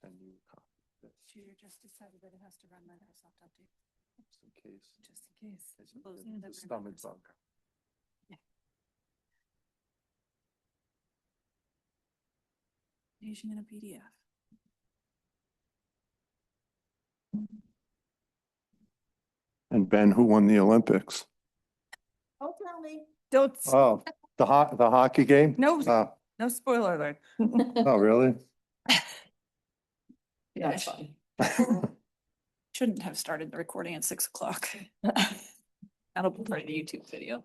send you a copy of this, She just decided that it has to run Microsoft update, just in case. just in case. It's Closing a the stomach bug. Nation in a PDF. And Ben, who won the Olympics? Don't tell me. Don't, Oh, the hockey game? No. Oh, no spoiler alert. oh, really? Yeah, it's fine. Shouldn't have started the recording at 6 o'clock. That'll be part of the YouTube video.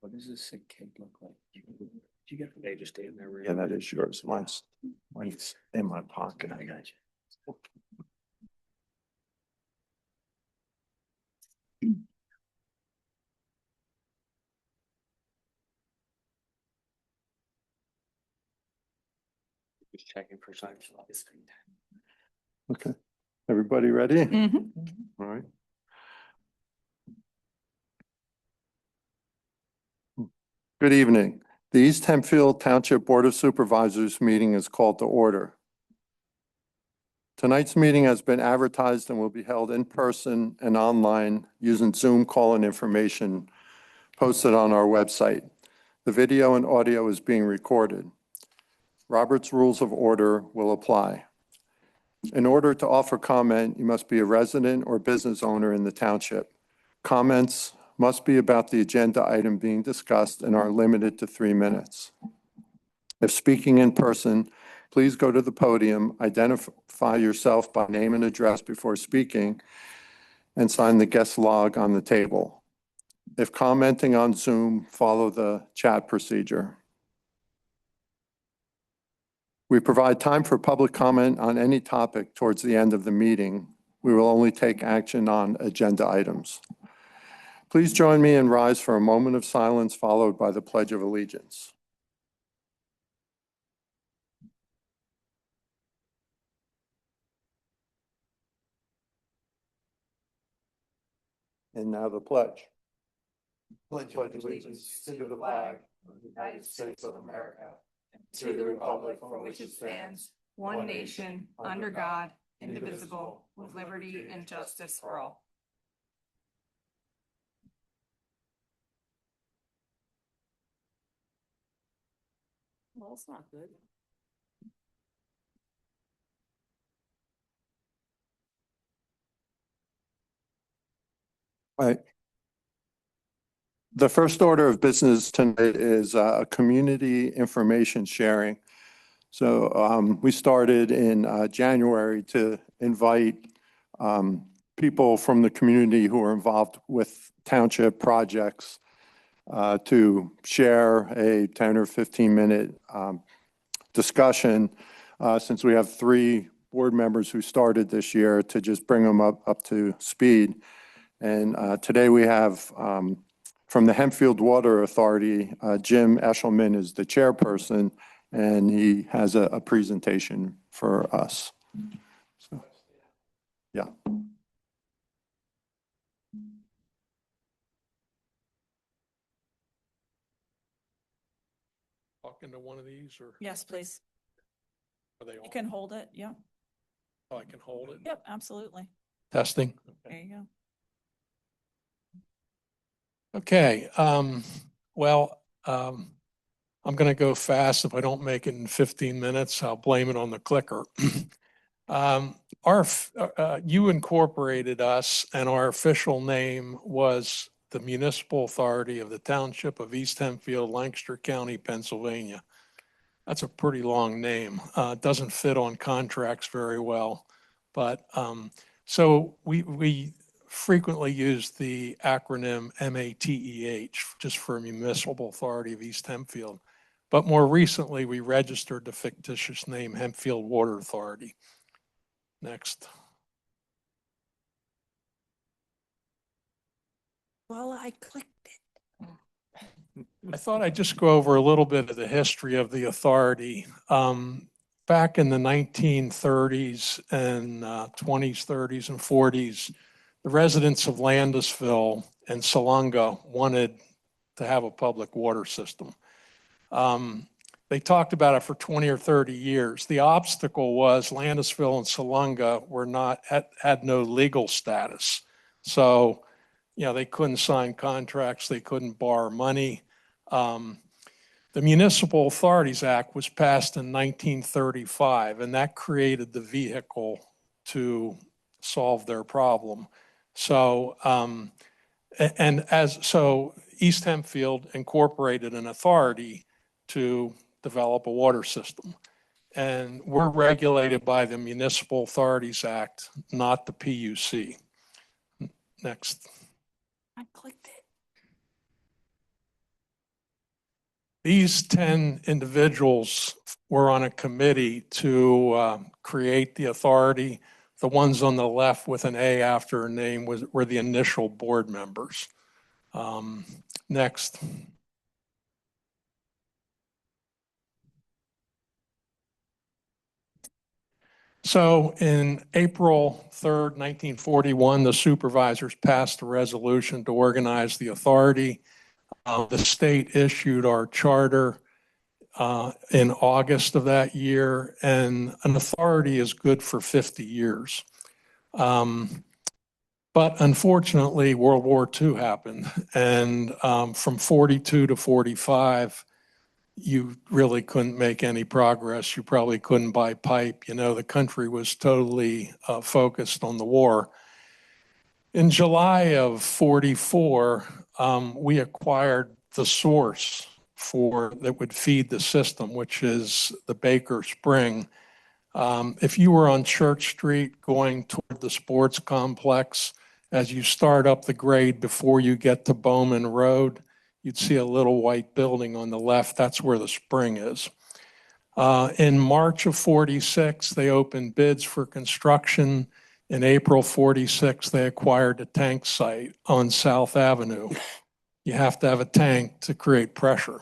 What does this sick kid look like? Did you get, they just stay in there? Yeah, that is yours. Mine's in my pocket. I got you. Just checking for signs. Okay, everybody ready? Mhm. All right. Good evening. The East Hempfield Township Board of Supervisors meeting is called to order. Tonight's meeting has been advertised and will be held in person and online using Zoom call-in information posted on our website. The video and audio is being recorded. Robert's Rules of Order will apply. In order to offer comment, you must be a resident or business owner in the township. Comments must be about the agenda item being discussed and are limited to 3 minutes. If speaking in person, please go to the podium, identify yourself by name and address before speaking, and sign the guest log on the table. If commenting on Zoom, follow the chat procedure. We provide time for public comment on any topic towards the end of the meeting. We will only take action on agenda items. Please join me and rise for a moment of silence followed by the Pledge of Allegiance. And now the pledge. Pledge allegiance to the flag of the United States of America, to the republic for which it stands, one nation, under God, indivisible, with liberty and justice for all. Well, it's not good. Right. The first order of business tonight is community information sharing. So we started in January to invite people from the community who are involved with township projects to share a 10 or 15-minute discussion, since we have 3 board members who started this year, to just bring them up to speed. And today we have from the Hempfield Water Authority, Jim Eshelman is the chairperson, and he has a presentation for us. So, yeah. Talk into one of these, or Yes, please. are they You on? can hold it. Yeah. Oh, I can hold it. Yep, absolutely. Testing. There you go. Okay, well, I'm gonna go fast. If I don't make it in 15 minutes, I'll blame it on the clicker. You incorporated us, and our official name was the Municipal Authority of the Township of East Hempfield, Lancaster County, Pennsylvania. That's a pretty long name. It doesn't fit on contracts very well, but so we frequently used the acronym MATEH, just for Municipal Authority of East Hempfield. But more recently, we registered the fictitious name Hempfield Water Authority. Next. Well, I clicked it. I thought I'd just go over a little bit of the history of the authority. Back in the 1930s and 20s, 30s, and 40s, the residents of Landisville and Salunga wanted to have a public water system. They talked about it for 20 or 30 years. The obstacle was Landisville and Salunga were not, had no legal status. So, you know, they couldn't sign contracts, they couldn't borrow money. The Municipal Authorities Act was passed in 1935, and that created the vehicle to solve their problem. So, so East Hempfield incorporated an authority to develop a water system. And we're regulated by the Municipal Authorities Act, not the PUC. Next. I clicked it. These 10 individuals were on a committee to create the authority. The ones on the left with an A after a name were the initial board members. Next. So in April 3rd, 1941, the supervisors passed a resolution to organize the authority. The state issued our charter in August of that year, and an authority is good for 50 years. But unfortunately, World War II happened, and from 42 to 45, you really couldn't make any progress. You probably couldn't buy pipe. You know, the country was totally focused on the war. In July of 44, we acquired the source that would feed the system, which is the Baker Spring. If you were on Church Street going toward the sports complex, as you start up the grade before you get to Bowman Road, you'd see a little white building on the left. That's where the spring is. In March of 46, they opened bids for construction. In April 46, they acquired a tank site on South Avenue. You have to have a tank to create pressure.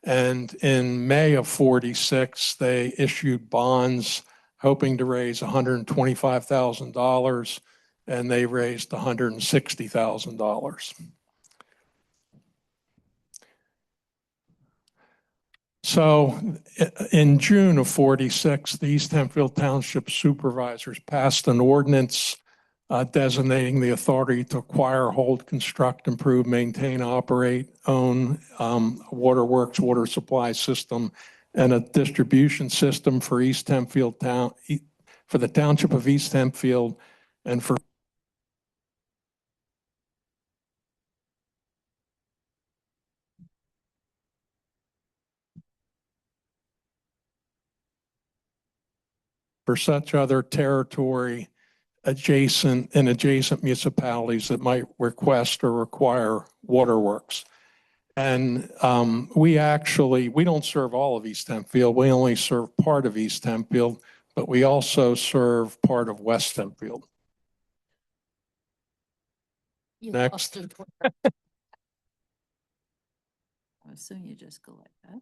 And in May of 46, they issued bonds hoping to raise $125,000, and they raised $160,000. So in June of 46, the East Hempfield Township Supervisors passed an ordinance designating the authority to acquire, hold, construct, improve, maintain, operate, own waterworks, water supply system, and a distribution system for East Hempfield for the Township of East Hempfield and for such other territory adjacent municipalities that might request or require waterworks. And we don't serve all of East Hempfield. We only serve part of East Hempfield, but we also serve part of West Hempfield. Next. I assume you just go like that.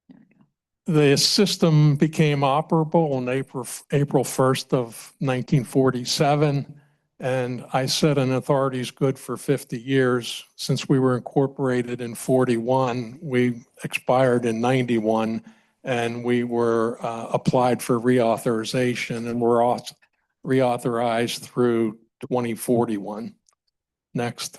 There we go. The system became operable on April 1st of 1947. And I said an authority is good for 50 years. Since we were incorporated in 41, we expired in 91, and we were applied for reauthorization, and we're reauthorized through 2041. Next.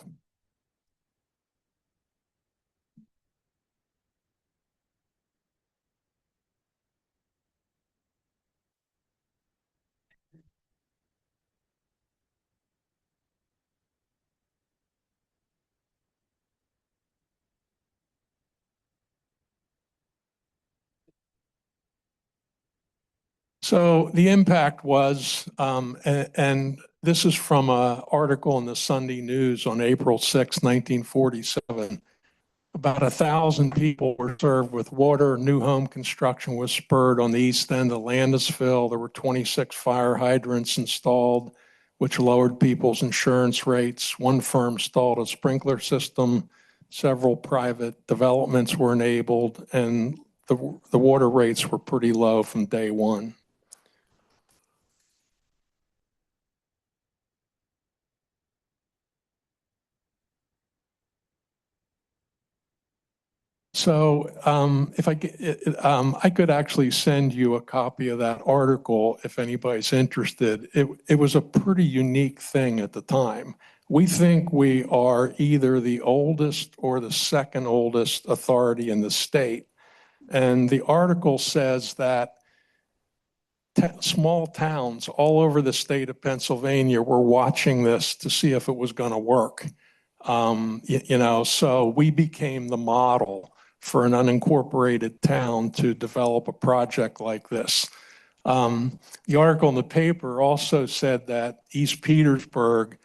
So the impact was, and this is from an article in the Sunday News on April 6, 1947. About 1,000 people were served with water. New home construction was spurred on the east end of Landisville. There were 26 fire hydrants installed, which lowered people's insurance rates. One firm installed a sprinkler system. Several private developments were enabled, and the water rates were pretty low from day one. So if I could actually send you a copy of that article if anybody's interested. It was a pretty unique thing at the time. We think we are either the oldest or the second oldest authority in the state. And the article says that small towns all over the state of Pennsylvania were watching this to see if it was going to work. So we became the model for an unincorporated town to develop a project like this. The article in the paper also said that East Petersburg,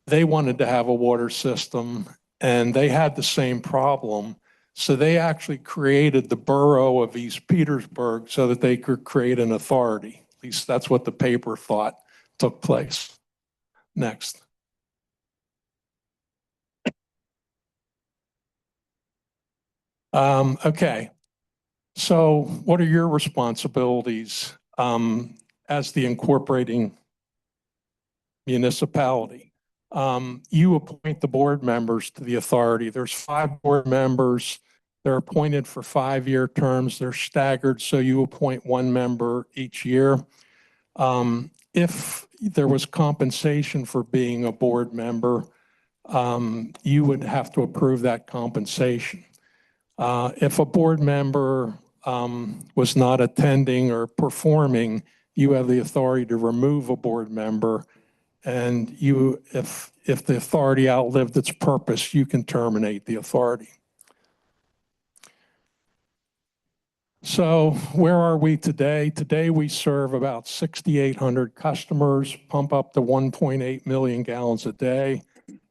they wanted to have a water system and they had the same problem. So they actually created the borough of East Petersburg so that they could create an authority. At least that's what the paper thought took place. Next. Okay. So what are your responsibilities as the incorporating municipality? You appoint the board members to the authority. There's 5 board members. They're appointed for 5-year terms. They're staggered, so you appoint 1 member each year. If there was compensation for being a board member, you would have to approve that compensation. If a board member was not attending or performing, you have the authority to remove a board member. And if the authority outlived its purpose, you can terminate the authority. So where are we today? Today we serve about 6,800 customers, pump up to 1.8 million gallons a day.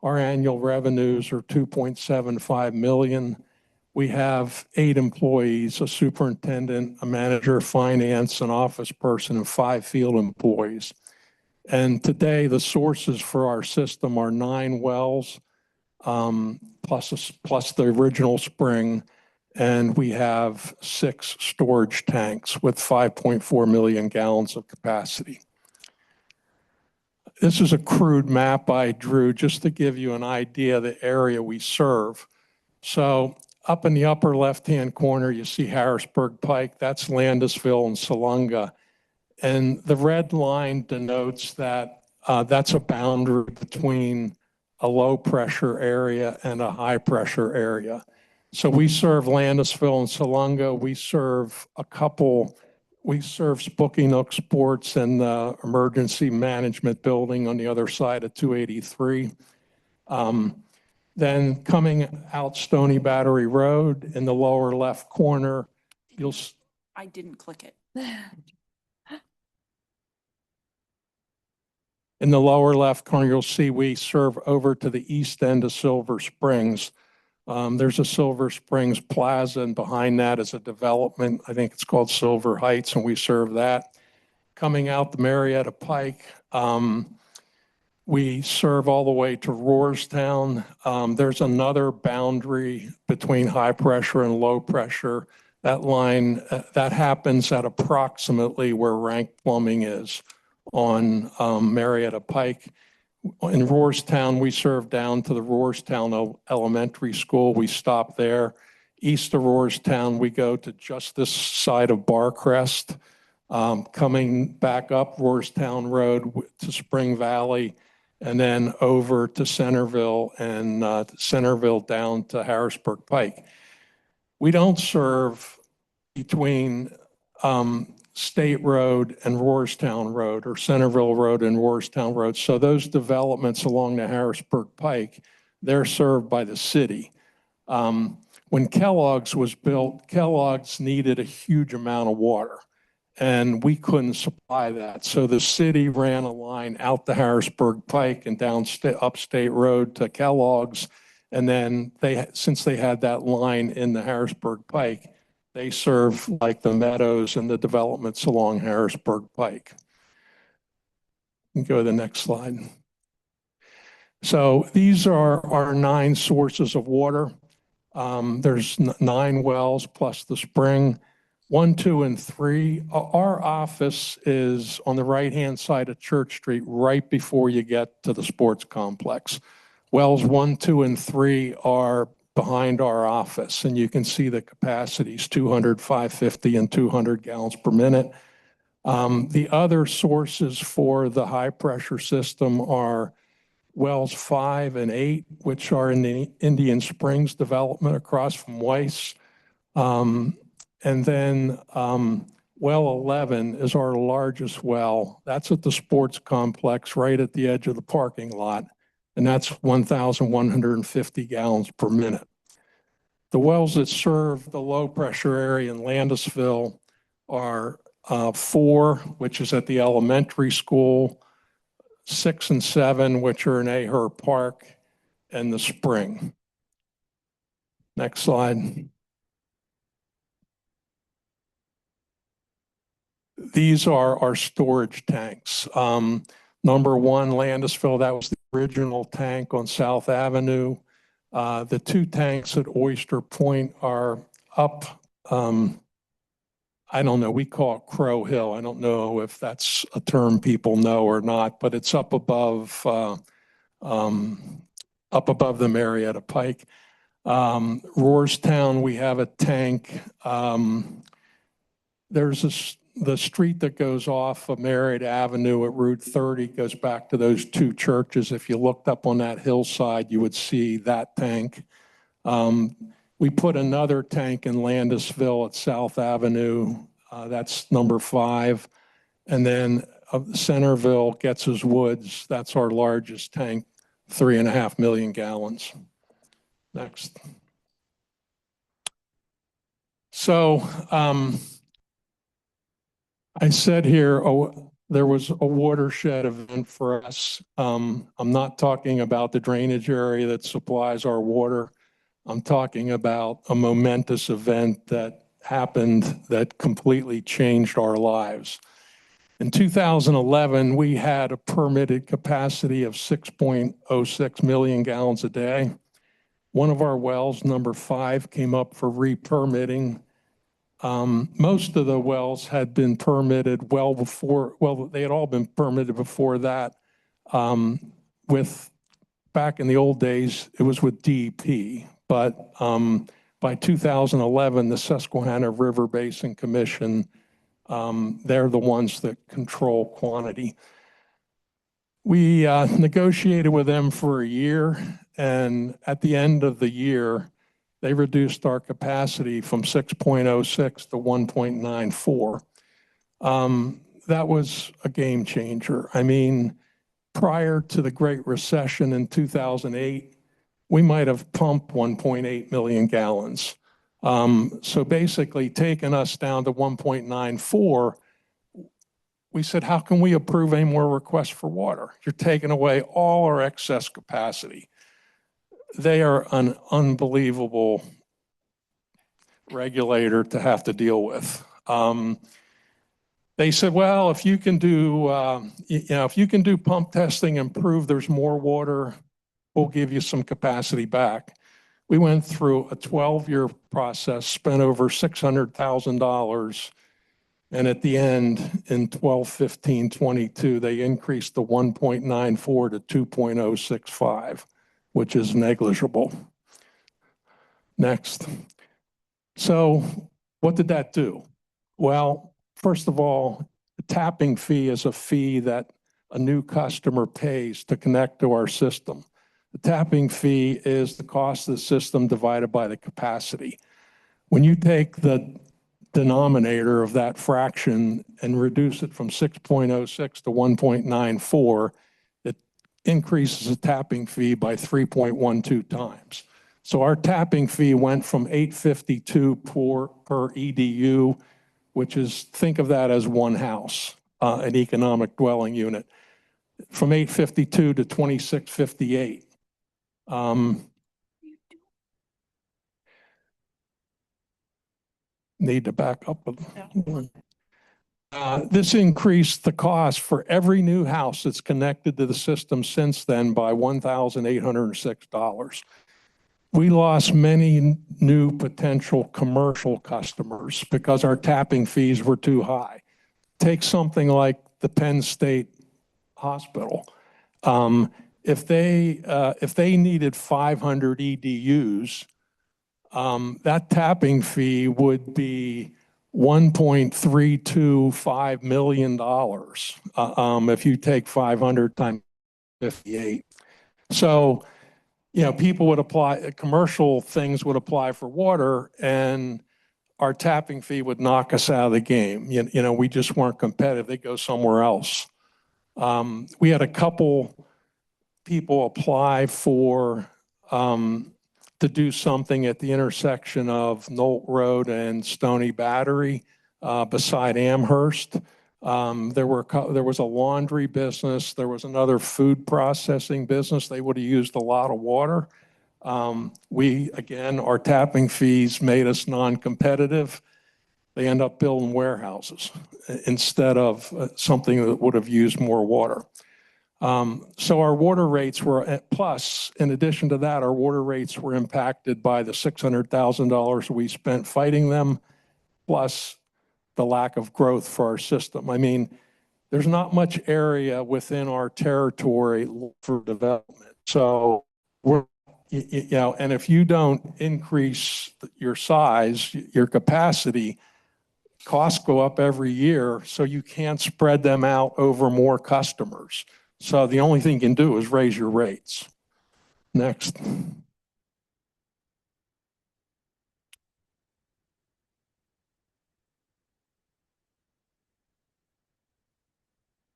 Our annual revenues are 2.75 million. We have 8 employees, a superintendent, a manager of finance, an office person, and 5 field employees. And today the sources for our system are 9 wells, plus the original spring. And we have 6 storage tanks with 5.4 million gallons of capacity. This is a crude map I drew just to give you an idea of the area we serve. So up in the upper left-hand corner, you see Harrisburg Pike. That's Landisville and Salunga. And the red line denotes that that's a boundary between a low-pressure area and a high-pressure area. So we serve Landisville and Salunga. We serve Spooky Nook Sports and the Emergency Management Building on the other side of 283. Then coming out Stony Battery Road in the lower left corner, I didn't click it. In the lower left corner, you'll see we serve over to the east end of Silver Springs. There's a Silver Springs Plaza, and behind that is a development. I think it's called Silver Heights, and we serve that. Coming out the Marietta Pike, we serve all the way to Rohrstown. There's another boundary between high pressure and low pressure. That line, that happens at approximately where Rank Plumbing is on Marietta Pike. In Rohrstown, we serve down to the Rohrstown Elementary School. We stop there. East of Rohrstown, we go to just this side of Barcrest. Coming back up Rohrstown Road to Spring Valley, and then over to Centerville, and Centerville down to Harrisburg Pike. We don't serve between State Road and Rohrstown Road, or Centerville Road and Rohrstown Road. So those developments along the Harrisburg Pike, they're served by the city. When Kellogg's was built, Kellogg's needed a huge amount of water. and we couldn't supply that. So the city ran a line out the Harrisburg Pike and down upstate road to Kellogg's. And then since they had that line in the Harrisburg Pike, they serve like the meadows and the developments along Harrisburg Pike. You can go to the next slide. So these are our 9 sources of water. There's 9 wells plus the spring. 1, 2, and 3. Our office is on the right-hand side of Church Street, right before you get to the sports complex. Wells 1, 2, and 3 are behind our office, and you can see the capacities, 200, 550, and 200 gallons per minute. The other sources for the high-pressure system are wells 5 and 8, which are in the Indian Springs development across from Weiss. And then well 11 is our largest well. That's at the sports complex right at the edge of the parking lot. And that's 1,150 gallons per minute. The wells that serve the low pressure area in Landisville are 4, which is at the elementary school, 6 and 7, which are in Aher Park, and the spring. Next slide. These are our storage tanks. Number 1, Landisville, that was the original tank on South Avenue. The 2 tanks at Oyster Point are up, I don't know, we call it Crow Hill. I don't know if that's a term people know or not, but it's up above the Marietta Pike. Roarstown, we have a tank. There's the street that goes off of Marietta Avenue at Route 30 goes back to those 2 churches. If you looked up on that hillside, you would see that tank. We put another tank in Landisville at South Avenue. That's number 5. And then Centerville, Getz's Woods, that's our largest tank, 3.5 million gallons. Next. So, I said here, there was a watershed event for us. I'm not talking about the drainage area that supplies our water. I'm talking about a momentous event that happened that completely changed our lives. In 2011, we had a permitted capacity of 6.06 million gallons a day. One of our wells, number 5, came up for re-permitting. Most of the wells had been permitted well before, well, they had all been permitted before that. Back in the old days, it was with DEP, but by 2011, the Susquehanna River Basin Commission, they're the ones that control quantity. We negotiated with them for a year, and at the end of the year, they reduced our capacity from 6.06 to 1.94. That was a game changer. I mean, prior to the Great Recession in 2008, we might have pumped 1.8 million gallons. So basically taking us down to 1.94, we said, how can we approve any more requests for water? You're taking away all our excess capacity. They are an unbelievable regulator to have to deal with. They said, well, if you can do, if you can do pump testing and prove there's more water, we'll give you some capacity back. We went through a 12-year process, spent over $600,000. And at the end, in 12/15/22, they increased the 1.94 to 2.065, which is negligible. Next. So what did that do? Well, first of all, the tapping fee is a fee that a new customer pays to connect to our system. The tapping fee is the cost of the system divided by the capacity. When you take the denominator of that fraction and reduce it from 6.06 to 1.94, it increases the tapping fee by 3.12 times. So our tapping fee went from $852 per EDU which is, think of that as one house, an economic dwelling unit, from 852 to 2658. Need to back up a little. This increased the cost for every new house that's connected to the system since then by $1,806. We lost many new potential commercial customers because our tapping fees were too high. Take something like the Penn State Hospital. If they needed 500 EDUs, that tapping fee would be $1.325 million if you take 500 times 58. So, you know, people would apply, commercial things would apply for water, and our tapping fee would knock us out of the game. You know, we just weren't competitive. They'd go somewhere else. We had a couple people apply for to do something at the intersection of Knolt Road and Stony Battery beside Amherst. There was a laundry business. There was another food processing business. They would have used a lot of water. Again, our tapping fees made us non-competitive. They end up building warehouses instead of something that would have used more water. So our water rates were, plus, in addition to that, our water rates were impacted by the $600,000 we spent fighting them, plus the lack of growth for our system. I mean, there's not much area within our territory for development. So we're, you know, and if you don't increase your size, your capacity, costs go up every year, so you can't spread them out over more customers. So the only thing you can do is raise your rates. Next.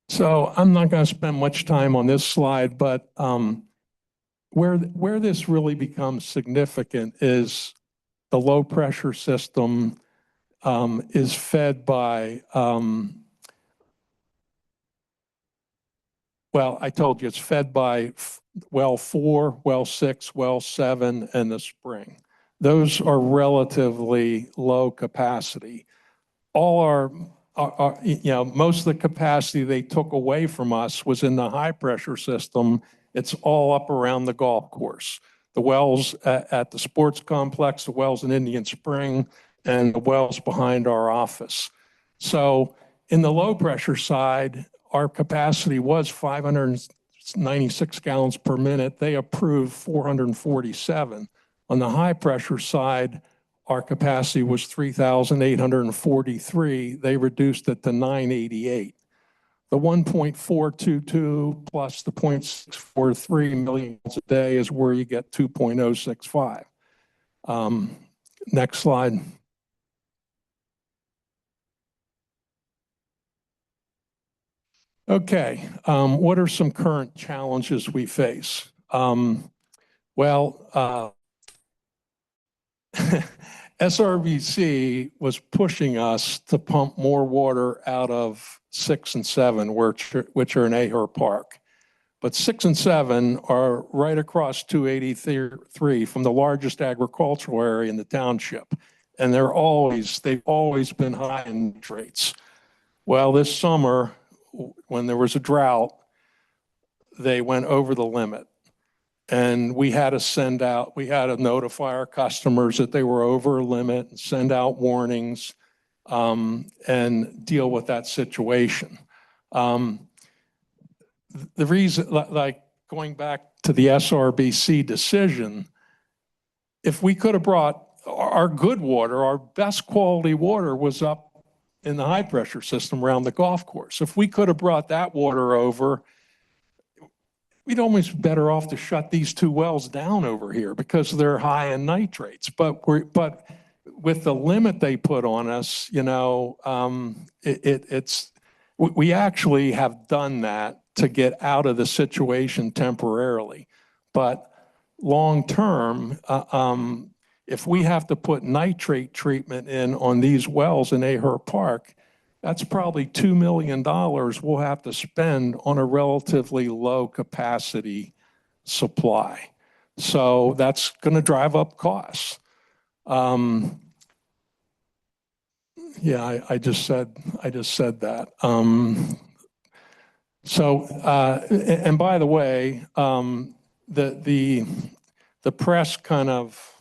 So I'm not going to spend much time on this slide, but where this really becomes significant is the low pressure system is fed by well, I told you it's fed by well 4, well 6, well 7, and the spring. Those are relatively low capacity. All our you know, most of the capacity they took away from us was in the high pressure system. It's all up around the golf course. The wells at the sports complex, the wells in Indian Spring, and the wells behind our office. So in the low pressure side, our capacity was 596 gallons per minute. They approved 447. On the high pressure side, our capacity was 3,843. They reduced it to 988. The 1.422 plus the 0.643 million a day is where you get 2.065. Next slide. Okay, what are some current challenges we face? SRBC was pushing us to pump more water out of 6 and 7, which are in Aher Park. But 6 and 7 are right across 283 from the largest agricultural area in the township. And they've always been high in nitrates. Well, this summer, when there was a drought, they went over the limit. And we had to notify our customers that they were over a limit, and send out warnings, and deal with that situation. The reason, like going back to the SRBC decision, if we could have brought our good water, our best quality water was up in the high pressure system around the golf course. If we could have brought that water over, we'd almost be better off to shut these 2 wells down over here because they're high in nitrates. But with the limit they put on us, you know, we actually have done that to get out of the situation temporarily. But long term, If we have to put nitrate treatment in on these wells in Aher Park, that's probably $2 million we'll have to spend on a relatively low capacity supply. So that's going to drive up costs. Yeah, I just said that. And by the way, the press kind of,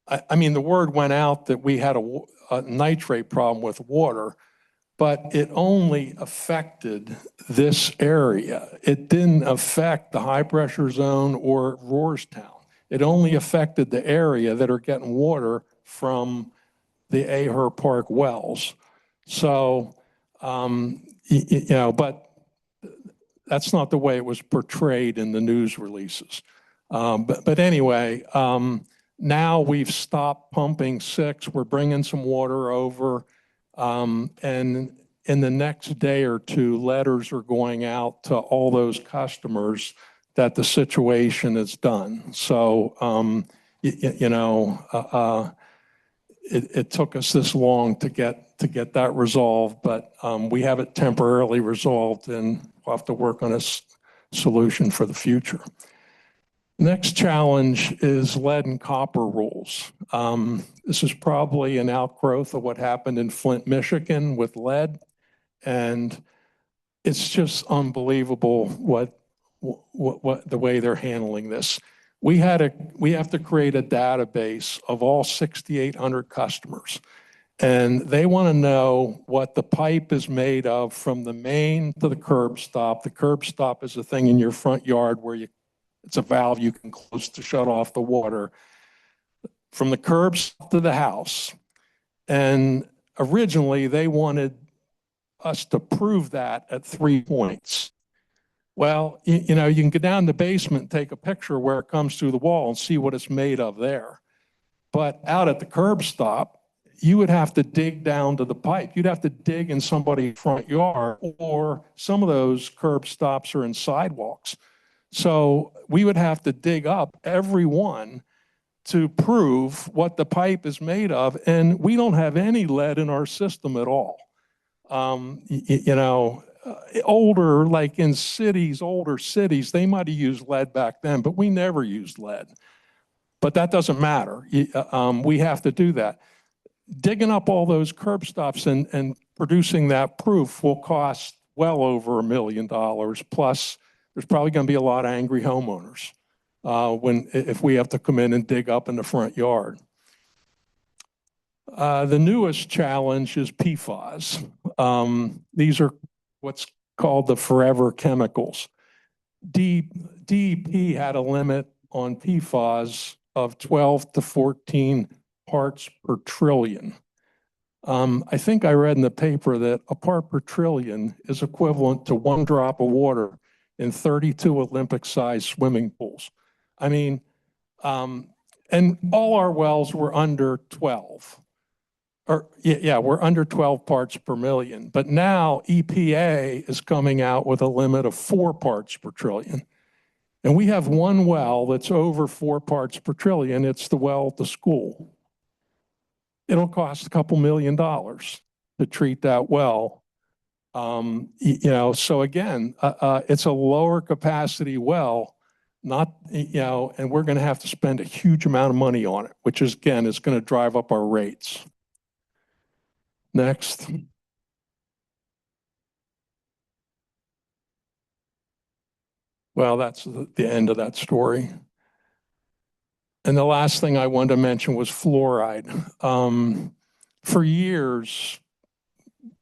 I mean, the word went out that we had a nitrate problem with water, but it only affected this area. It didn't affect the high pressure zone or Rohrstown. It only affected the area that are getting water from the Aher Park wells. So, you know, but that's not the way it was portrayed in the news releases. But anyway, now we've stopped pumping 6. We're bringing some water over. And in the next day or 2, letters are going out to all those customers that the situation is done. So, you know, it took us this long to get that resolved, but we have it temporarily resolved, and we'll have to work on a solution for the future. Next challenge is lead and copper rules. This is probably an outgrowth of what happened in Flint, Michigan with lead, and it's just unbelievable what the way they're handling this. We have to create a database of all 6,800 customers, and they want to know what the pipe is made of from the main to the curb stop. The curb stop is a thing in your front yard where it's a valve you can close to shut off the water. From the curbs to the house. And originally they wanted us to prove that at 3 points. Well, you know, you can go down the basement and take a picture where it comes through the wall and see what it's made of there. But out at the curb stop, you would have to dig down to the pipe. You'd have to dig in somebody's front yard, or some of those curb stops are in sidewalks. So we would have to dig up every one to prove what the pipe is made of. And we don't have any lead in our system at all. You know, like in older cities, they might have used lead back then, but we never used lead. But that doesn't matter. We have to do that. Digging up all those curb stops and producing that proof will cost well over $1 million. Plus, there's probably going to be a lot of angry homeowners if we have to come in and dig up in the front yard. The newest challenge is PFAS. These are what's called the forever chemicals. DEP had a limit on PFAS of 12 to 14 parts per trillion. I think I read in the paper that a part per trillion is equivalent to 1 drop of water in 32 Olympic-sized swimming pools. I mean, and all our wells were under 12. We're under 12 parts per million. But now EPA is coming out with a limit of 4 parts per trillion. And we have one well that's over 4 parts per trillion. It's the well at the school. It'll cost a couple $1 million to treat that well. You know, so again, it's a lower capacity well, not, you know, and we're going to have to spend a huge amount of money on it, which is, again, is going to drive up our rates. Next. Well, that's the end of that story. And the last thing I wanted to mention was fluoride. For years,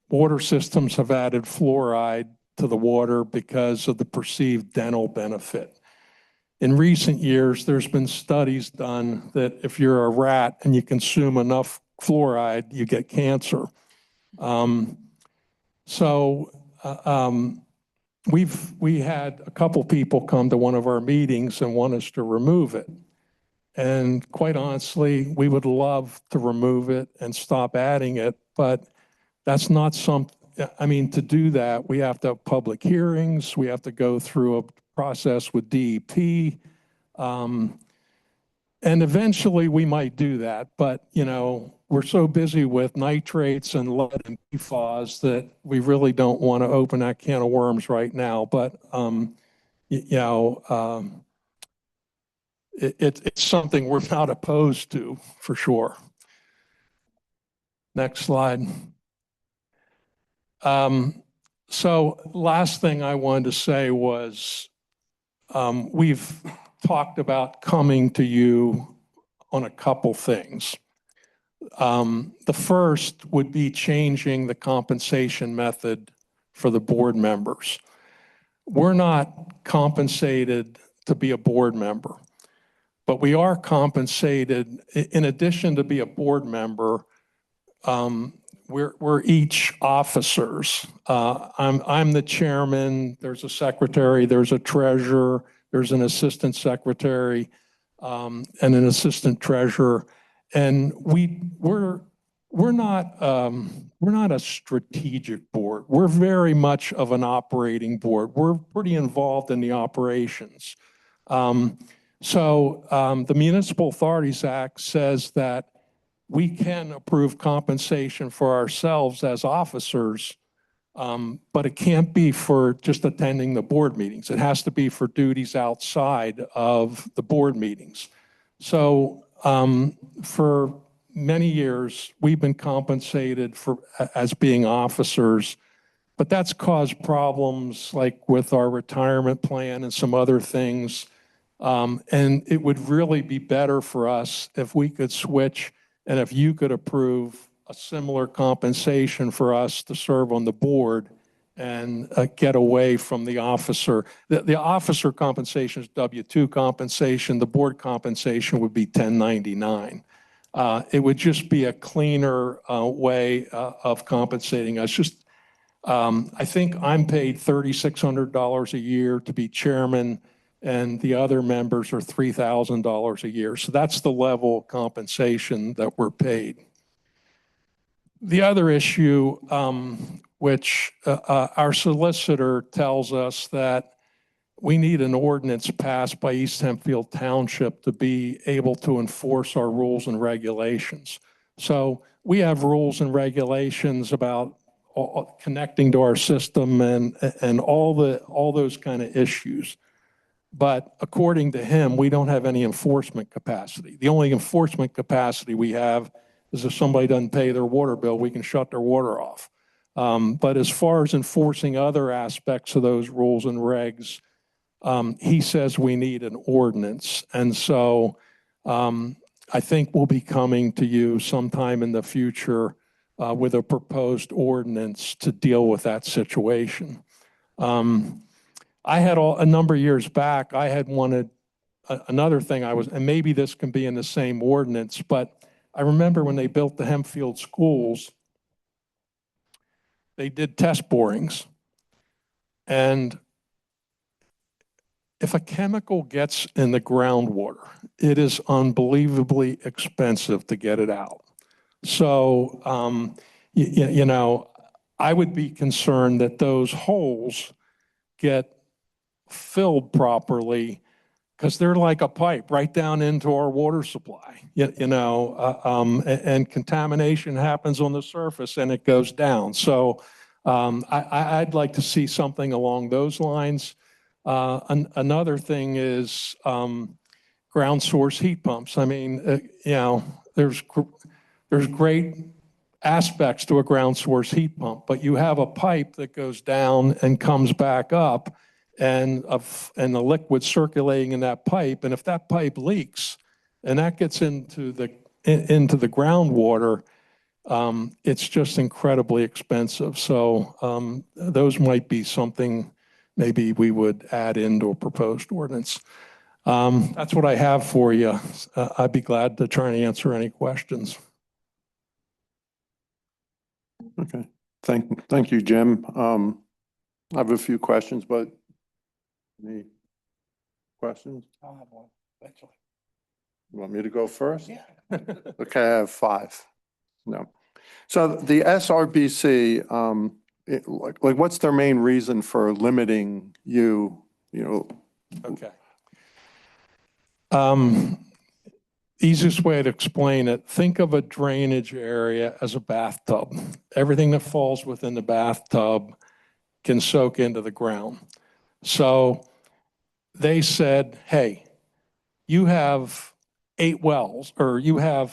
water systems have added fluoride to the water because of the perceived dental benefit. In recent years, there's been studies done that if you're a rat and you consume enough fluoride, you get cancer. We had a couple people come to one of our meetings and want us to remove it. And quite honestly, we would love to remove it and stop adding it, but that's not something, I mean, to do that, we have to have public hearings, we have to go through a process with DEP. And eventually we might do that, but you know, we're so busy with nitrates and lead and PFAS that we really don't want to open that can of worms right now. But it's something we're not opposed to for sure. Next slide. So last thing I wanted to say was we've talked about coming to you on a couple things. The first would be changing the compensation method for the board members. We're not compensated to be a board member, but we are compensated in addition to be a board member. We're each officers. I'm the chairman. There's a secretary. There's a treasurer. There's an assistant secretary, and an assistant treasurer. And we're not a strategic board. We're very much of an operating board. We're pretty involved in the operations. The Municipal Authorities Act says that we can approve compensation for ourselves as officers, but it can't be for just attending the board meetings. It has to be for duties outside of the board meetings. So for many years, we've been compensated as being officers, but that's caused problems like with our retirement plan and some other things. And it would really be better for us if we could switch and if you could approve a similar compensation for us to serve on the board and get away from the officer. The officer compensation is W-2 compensation. The board compensation would be 1099. It would just be a cleaner way of compensating us. I think I'm paid $3,600 a year to be chairman, and the other members are $3,000 a year. So that's the level of compensation that we're paid. The other issue, which our solicitor tells us that we need an ordinance passed by East Hempfield Township to be able to enforce our rules and regulations. So we have rules and regulations about connecting to our system and all those kind of issues. But according to him, we don't have any enforcement capacity. The only enforcement capacity we have is if somebody doesn't pay their water bill, we can shut their water off. But as far as enforcing other aspects of those rules and regs, he says we need an ordinance. And so I think we'll be coming to you sometime in the future with a proposed ordinance to deal with that situation. I had a number of years back, I had wanted another thing and maybe this can be in the same ordinance, but I remember when they built the Hempfield schools, they did test borings. And if a chemical gets in the groundwater, it is unbelievably expensive to get it out. So, I would be concerned that those holes get filled properly because they're like a pipe right down into our water supply, and contamination happens on the surface and it goes down. So I'd like to see something along those lines. Another thing is ground source heat pumps. I mean, there's great aspects to a ground source heat pump, but you have a pipe that goes down and comes back up, and the liquid circulating in that pipe. And if that pipe leaks and that gets into the groundwater, it's just incredibly expensive. So those might be something maybe we would add into a proposed ordinance. That's what I have for you. I'd be glad to try and answer any questions. Okay. Thank you, Jim. I have a few questions, but any questions? I'll have one, eventually. You want me to go first? Yeah. Okay, I have 5. No. So the SRBC, what's their main reason for limiting you? Okay. easiest way to explain it, think of a drainage area as a bathtub. Everything that falls within the bathtub can soak into the ground. So they said, hey, you have 8 wells, or you have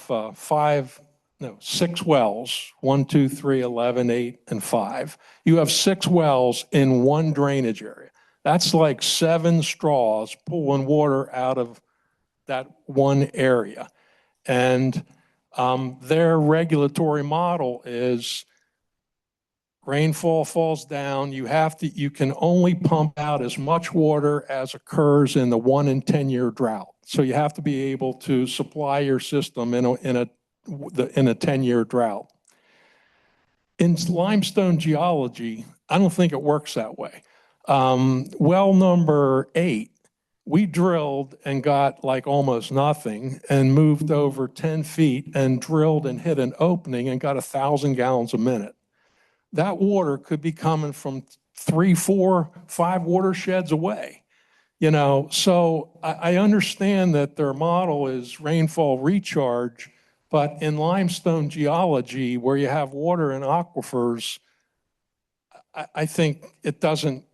6 wells, 1, 2, 3, 11, 8, and 5. You have 6 wells in one drainage area. That's like 7 straws pulling water out of that one area. And their regulatory model is rainfall falls down, you can only pump out as much water as occurs in the 1 in 10-year drought. So you have to be able to supply your system in a 10-year drought. In limestone geology, I don't think it works that way. Well number 8, we drilled and got like almost nothing and moved over 10 feet and drilled and hit an opening and got 1,000 gallons a minute. That water could be coming from 3, 4, 5 watersheds away. You know, so I understand that their model is rainfall recharge, but in limestone geology, where you have water in aquifers, I think it doesn't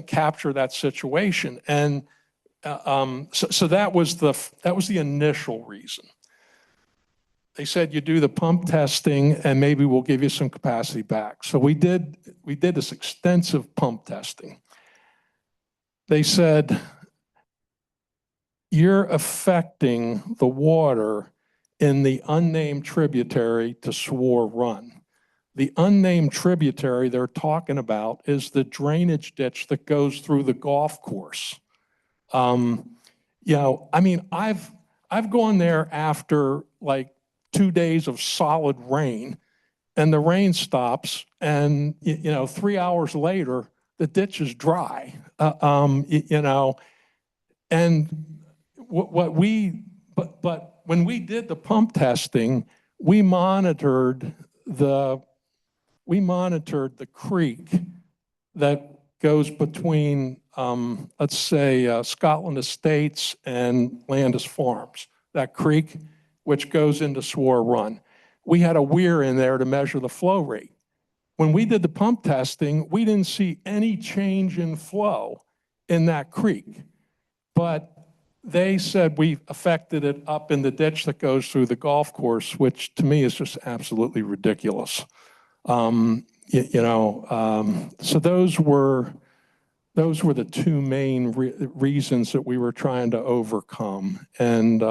capture that situation. And so that was the initial reason. They said you do the pump testing and maybe we'll give you some capacity back. So we did this extensive pump testing. They said, you're affecting the water in the unnamed tributary to Swore Run. The unnamed tributary they're talking about is the drainage ditch that goes through the golf course. You know, I mean, I've gone there after like 2 days of solid rain, and the rain stops, and you know, 3 hours later, the ditch is dry. You know, and but when we did the pump testing, we monitored the creek that goes between, let's say, Scotland Estates and Landis Farms. That creek, which goes into Swore Run. We had a weir in there to measure the flow rate. When we did the pump testing, we didn't see any change in flow in that creek. But they said we affected it up in the ditch that goes through the golf course, which to me is just absolutely ridiculous. So those were the 2 main reasons that we were trying to overcome. And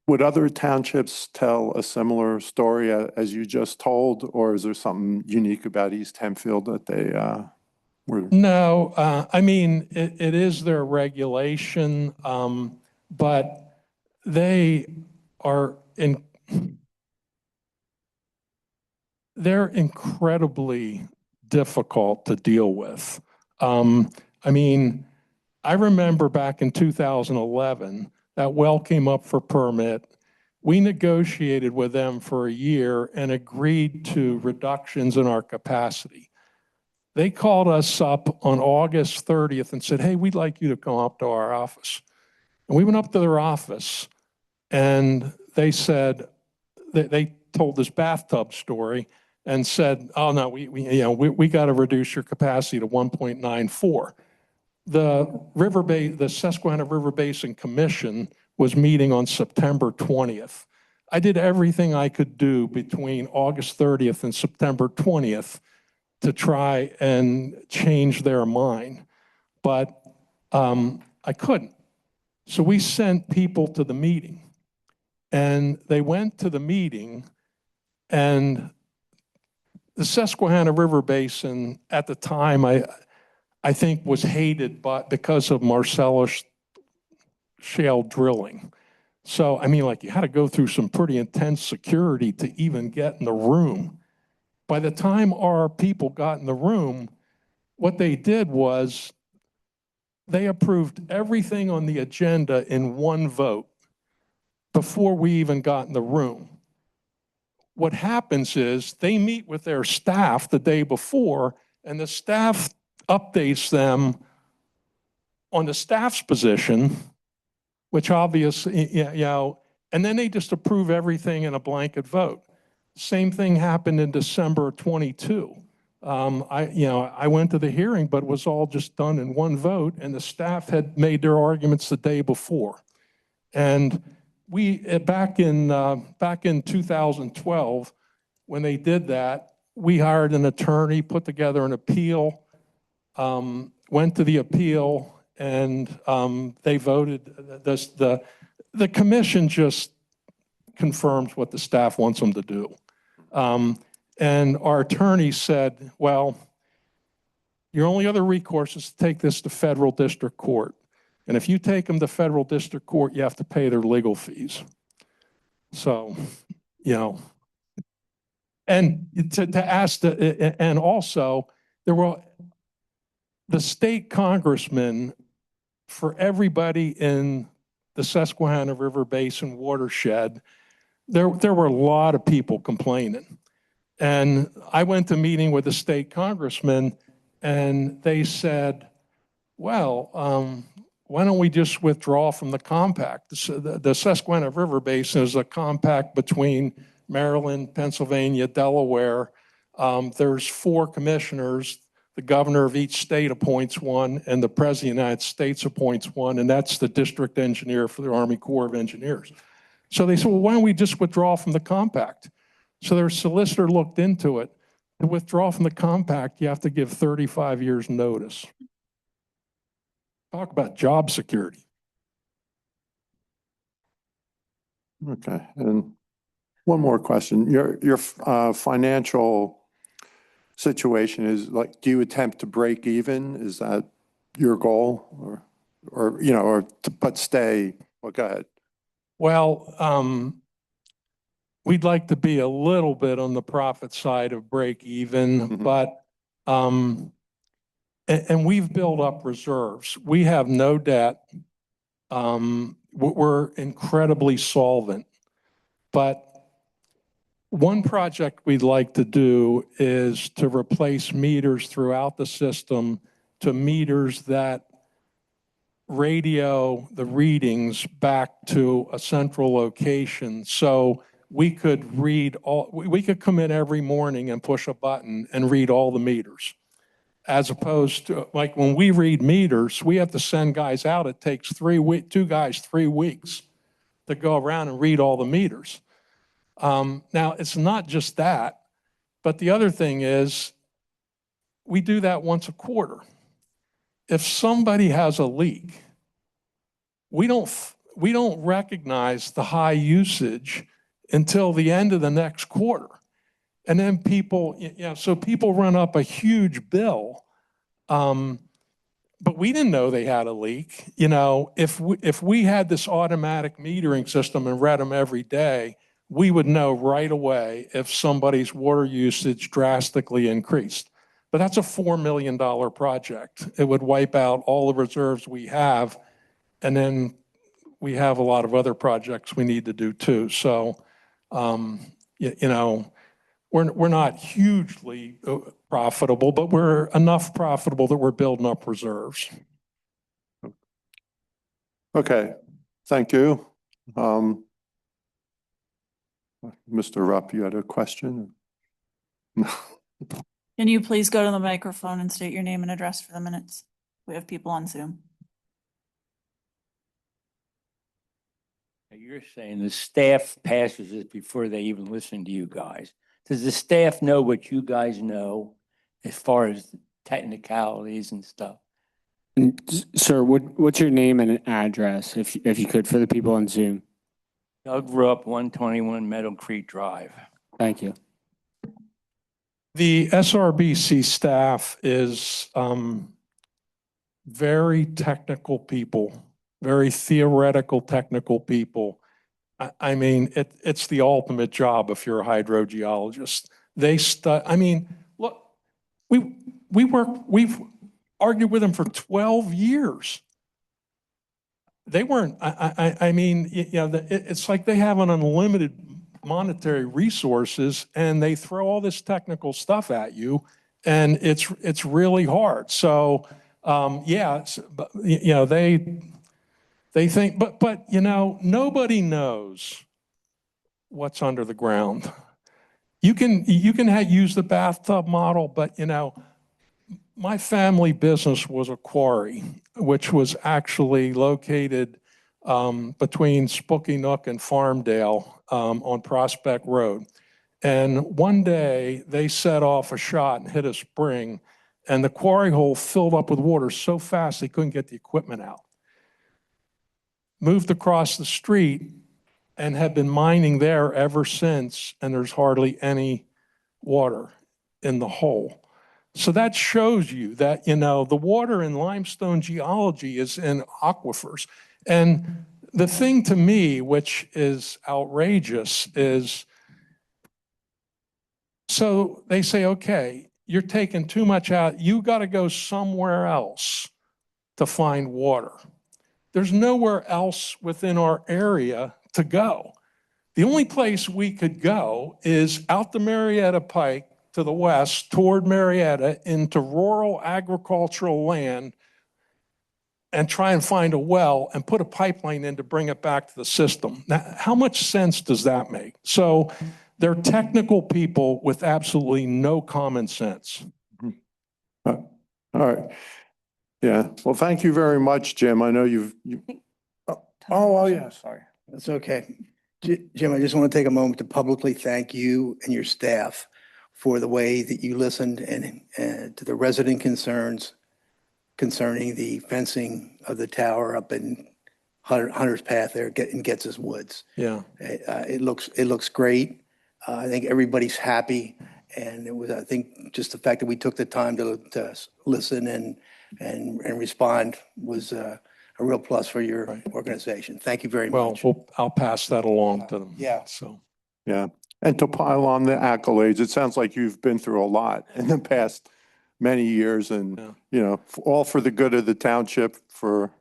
would other townships tell a similar story as you just told, or is there something unique about East Hempfield that they were? No, I mean, it is their regulation, but they're incredibly difficult to deal with. I mean, I remember back in 2011, that well came up for permit. We negotiated with them for a year and agreed to reductions in our capacity. They called us up on August 30th and said, hey, we'd like you to come up to our office. And we went up to their office and they said, they told this bathtub story and said, oh no, we got to reduce your capacity to 1.94. The Susquehanna River Basin Commission was meeting on September 20th. I did everything I could do between August 30th and September 20th to try and change their mind, but I couldn't. So we sent people to the meeting, and they went to the meeting, and the Susquehanna River Basin at the time, I think, was hated because of Marcellus shale drilling. So, I mean, like, you had to go through some pretty intense security to even get in the room. By the time our people got in the room, what they did was they approved everything on the agenda in one vote before we even got in the room. What happens is they meet with their staff the day before, and the staff updates them on the staff's position which obviously, and then they just approve everything in a blanket vote. Same thing happened in December of 22. I went to the hearing, but it was all just done in one vote, and the staff had made their arguments the day before. And we, back in 2012, when they did that, we hired an attorney, put together an appeal, went to the appeal, and they voted. The commission just confirms what the staff wants them to do. And our attorney said, well, your only other recourse is to take this to federal district court. And if you take them to federal district court, you have to pay their legal fees. So, and to ask and also there were the state congressman for everybody in the Susquehanna River Basin watershed. There were a lot of people complaining. And I went to a meeting with the state congressman, and they said, well, why don't we just withdraw from the compact? The Susquehanna River Basin is a compact between Maryland, Pennsylvania, Delaware. There's 4 commissioners. The governor of each state appoints one, and the president of the United States appoints one, and that's the district engineer for the Army Corps of Engineers. So they said, well, why don't we just withdraw from the compact? So their solicitor looked into it. To withdraw from the compact, you have to give 35 years notice. Talk about job security. Okay, and one more question. Your financial situation is like, do you attempt to break even? Is that your goal, but stay? Well, go ahead. Well, we'd like to be a little bit on the profit side of break even, but and we've built up reserves. We have no debt. We're incredibly solvent. But one project we'd like to do is to replace meters throughout the system to meters that radio the readings back to a central location. So we could we could come in every morning and push a button and read all the meters. As opposed to, like, when we read meters, we have to send guys out. It takes 2 guys 3 weeks to go around and read all the meters. Now, it's not just that, but the other thing is we do that once a quarter. If somebody has a leak, we don't recognize the high usage until the end of the next quarter. And then people, so people run up a huge bill, but we didn't know they had a leak. If we had this automatic metering system and read them every day, we would know right away if somebody's water usage drastically increased. But that's a $4 million project. It would wipe out all the reserves we have, and then we have a lot of other projects we need to do too. So, we're not hugely profitable, but we're enough profitable that we're building up reserves. Okay, thank you. Mr. Rupp, you had a question? Can you please go to the microphone and state your name and address for the minutes? We have people on Zoom. You're saying the staff passes it before they even listen to you guys. Does the staff know what you guys know as far as technicalities and stuff? And, sir, what's your name and address, if you could, for the people on Zoom? Doug Rupp, 121 Meadow Creek Drive. Thank you. The SRBC staff is very technical people, very theoretical technical people. I mean, it's the ultimate job if you're a hydrogeologist. Look, we've argued with them for 12 years. They weren't, it's like they have an unlimited monetary resources and they throw all this technical stuff at you, and it's really hard. So, They think, but, you know, nobody knows what's under the ground. You can use the bathtub model, but, you know, my family business was a quarry, which was actually located between Spooky Nook and Farmdale on Prospect Road. And one day they set off a shot and hit a spring, and the quarry hole filled up with water so fast they couldn't get the equipment out. Moved across the street and have been mining there ever since, and there's hardly any water in the hole. So that shows you that, you know, the water in limestone geology is in aquifers. And the thing to me, which is outrageous, is so they say, okay, you're taking too much out. You got to go somewhere else to find water. There's nowhere else within our area to go. The only place we could go is out the Marietta Pike to the west toward Marietta into rural agricultural land and try and find a well and put a pipeline in to bring it back to the system. Now, how much sense does that make? So they're technical people with absolutely no common sense. All right. Yeah. Well, thank you very much, Jim. I know yeah. Sorry, that's okay. Jim, I just want to take a moment to publicly thank you and your staff for the way that you listened and to the resident concerns concerning the fencing of the tower up in Hunter's Path there in Getz's Woods. Yeah. It looks great. I think everybody's happy, and it was, I think, just the fact that we took the time to listen and respond was a real plus for your organization. Thank you very much. Well, I'll pass that along to them. Yeah. So, Yeah. And to pile on the accolades, it sounds like you've been through a lot in the past many years and, Yeah. you know, all for the good of the township for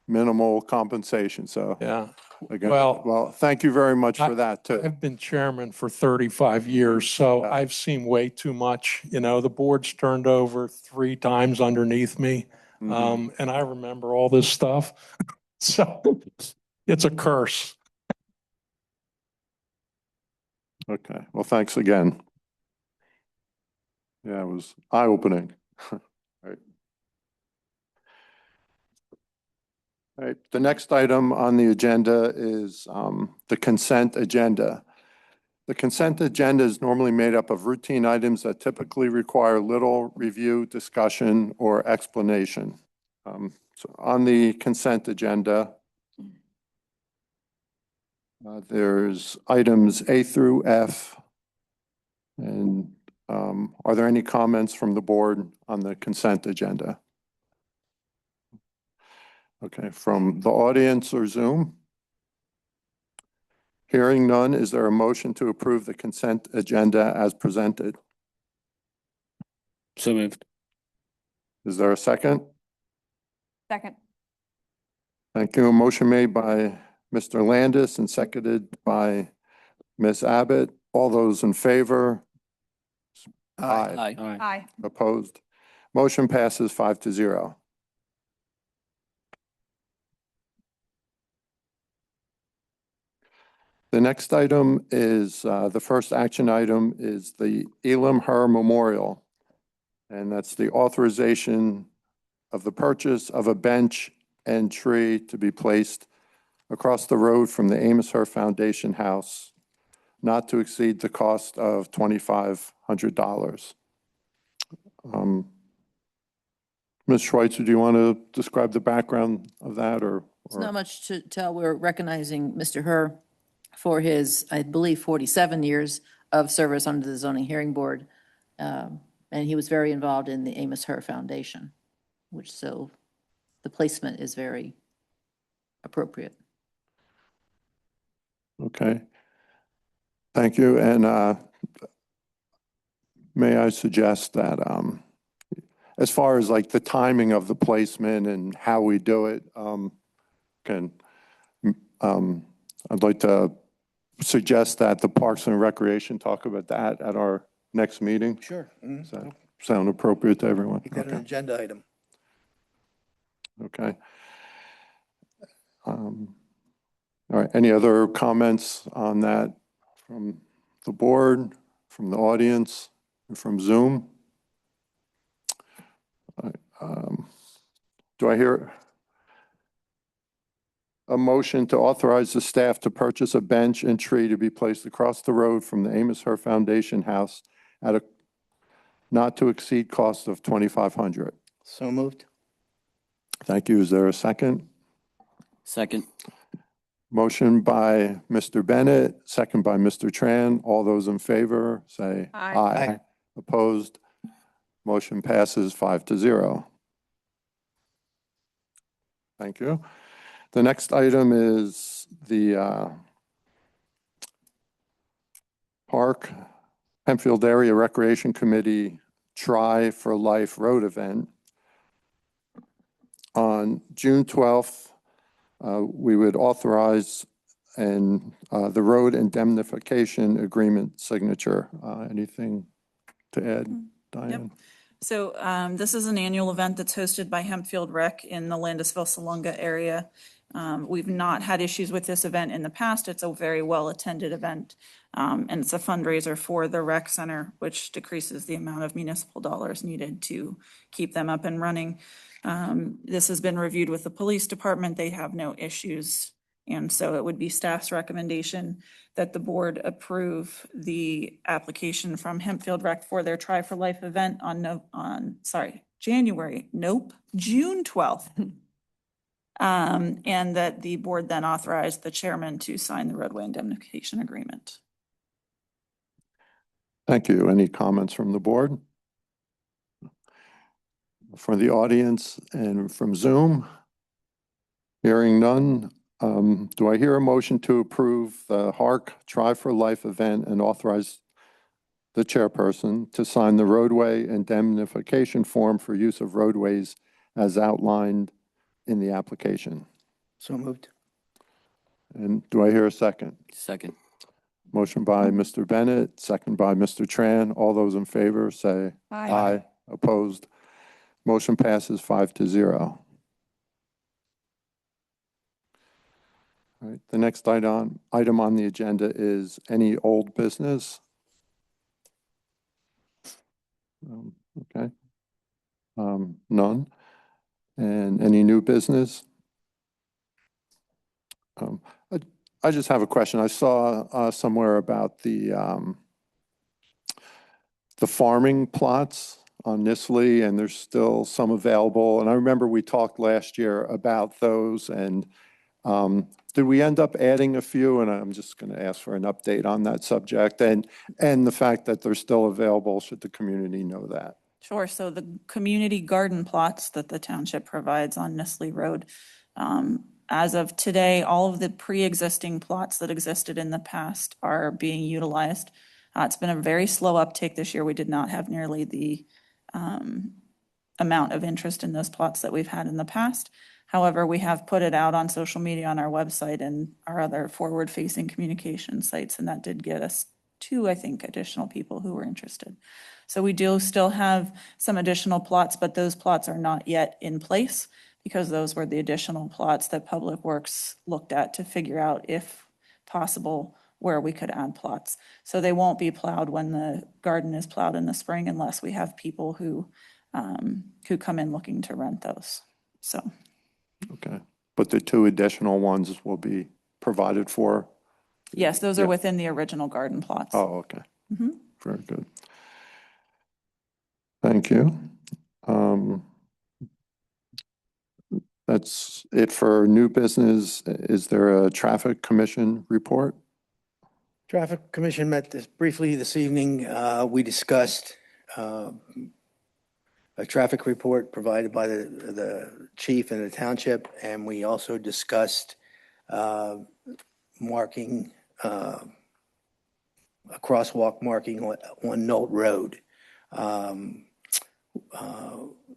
minimal compensation. So yeah. again, Well, well, thank you very much for that too. I've been chairman for 35 years, so I've seen way too much. You know, the board's turned over 3 times underneath me, and I remember all this stuff. So it's a curse. Okay. Well, thanks again. Yeah, it was eye-opening. Right. All right. The next item on the agenda is the consent agenda. The consent agenda is normally made up of routine items that typically require little review, discussion, or explanation. So on the consent agenda, there's items A through F. And are there any comments from the board on the consent agenda? Okay, from the audience or Zoom? Hearing none, is there a motion to approve the consent agenda as presented? So moved. Is there a second? Second. Thank you. A motion made by Mr. Landis and seconded by Ms. Abbott. All those in favor? Aye. Aye. Opposed? Motion passes 5-0. The next item is, the first action item is the Elam Her Memorial. And that's the authorization of the purchase of a bench and tree to be placed across the road from the Amos Her Foundation House, not to exceed the cost of $2,500. Ms. Schweitzer, do you want to describe the background of that or? It's not much to tell. We're recognizing Mr. Herr for his, I believe, 47 years of service under the zoning hearing board. And he was very involved in the Amos Herr Foundation, which so the placement is very appropriate. Okay. Thank you. And may I suggest that as far as like the timing of the placement and how we do it, I'd like to suggest that the Parks and Recreation talk about that at our next meeting. Sure. Does that sound appropriate to everyone? Make that an agenda item. Okay. All right, any other comments on that from the board, from the audience, and from Zoom? All right, do I hear a motion to authorize the staff to purchase a bench and tree to be placed across the road from the Amos Her Foundation House at a not to exceed cost of $2,500? So moved. Thank you. Is there a second? Second. Motion by Mr. Bennett, second by Mr. Tran. All those in favor, say Aye. Aye. Opposed? Motion passes 5-0. Thank you. The next item is the Park Hempfield Area Recreation Committee Try for Life Road event. On June 12th, we would authorize the road indemnification agreement signature. Anything to add, Diane? So this is an annual event that's hosted by Hempfield Rec in the Landisville-Salunga area. We've not had issues with this event in the past. It's a very well-attended event. And it's a fundraiser for the rec center, which decreases the amount of municipal dollars needed to keep them up and running. This has been reviewed with the police department. They have no issues. And so it would be staff's recommendation that the board approve the application from Hempfield Rec for their Try for Life event June 12th. And that the board then authorize the chairman to sign the roadway indemnification agreement. Thank you. Any comments from the board? From the audience and from Zoom? Hearing none. Do I hear a motion to approve the HARC Try for Life event and authorize the chairperson to sign the roadway indemnification form for use of roadways as outlined in the application? So moved. And do I hear a second? Second. Motion by Mr. Bennett, second by Mr. Tran. All those in favor say aye. Opposed? Motion passes 5-0. All right, the next item on the agenda is any old business. Okay. None. And any new business? I just have a question. I saw somewhere about the farming plots on Nisley, and there's still some available. And I remember we talked last year about those, and did we end up adding a few? And I'm just going to ask for an update on that subject and the fact that they're still available, should the community know that. Sure. So the community garden plots that the township provides on Nisley Road, as of today, all of the pre-existing plots that existed in the past are being utilized. It's been a very slow uptake this year. We did not have nearly the amount of interest in those plots that we've had in the past. However, we have put it out on social media, on our website and our other forward-facing communication sites, and that did get us 2, I think, additional people who were interested. So we do still have some additional plots, but those plots are not yet in place because those were the additional plots that Public Works looked at to figure out, if possible, where we could add plots. So they won't be plowed when the garden is plowed in the spring unless we have people who come in looking to rent those. So. Okay. But the 2 additional ones will be provided for? Yes, those are within the original garden plots. Oh, okay. Mm-hmm. Very good. Thank you. That's it for new business. Is there a traffic commission report? Traffic Commission met briefly this evening. We discussed a traffic report provided by the chief and the township, and we also discussed marking, a crosswalk marking on Nolt Road,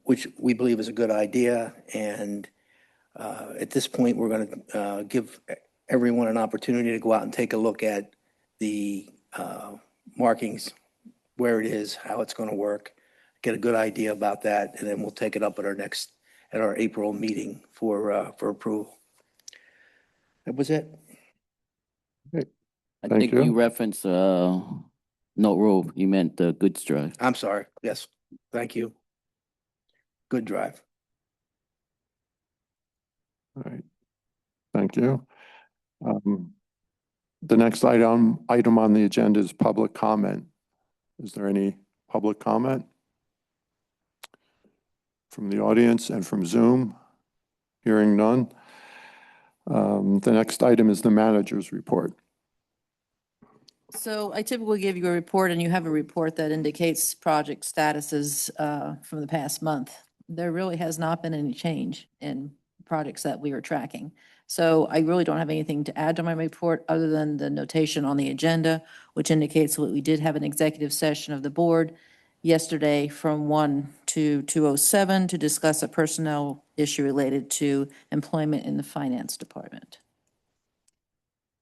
which we believe is a good idea. And at this point, we're going to give everyone an opportunity to go out and take a look at the markings, where it is, how it's going to work, get a good idea about that, and then we'll take it up at our April meeting for approval. That was it. I Thank think you. you referenced, Note Road, you meant, Goods Drive. I'm sorry. Yes, thank you. Good drive. All right. Thank you. The next item on the agenda is public comment. Is there any public comment from the audience and from Zoom? Hearing none. The next item is the manager's report. So I typically give you a report, and you have a report that indicates project statuses from the past month. There really has not been any change in projects that we are tracking. So I really don't have anything to add to my report other than the notation on the agenda, which indicates that we did have an executive session of the board yesterday from 1 to 2:07 to discuss a personnel issue related to employment in the finance department.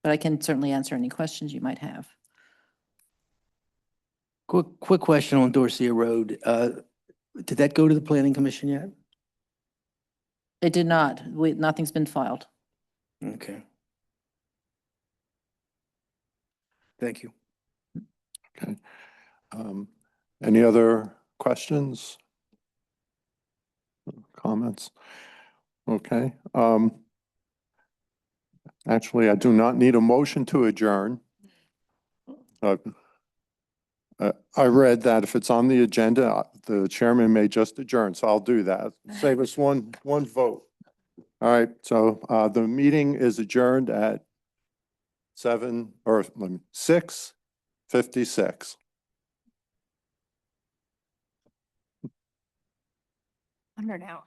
But I can certainly answer any questions you might have. Quick question on Dorsia Road. Did that go to the planning commission yet? It did not. Nothing's been filed. Okay. Thank you. Okay. Any other questions? Comments? Okay. Actually, I do not need a motion to adjourn. I read that if it's on the agenda, the chairman may just adjourn, so I'll do that. Save us one vote. All right, so the meeting is adjourned at 6:56. Under an hour.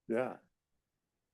Yeah.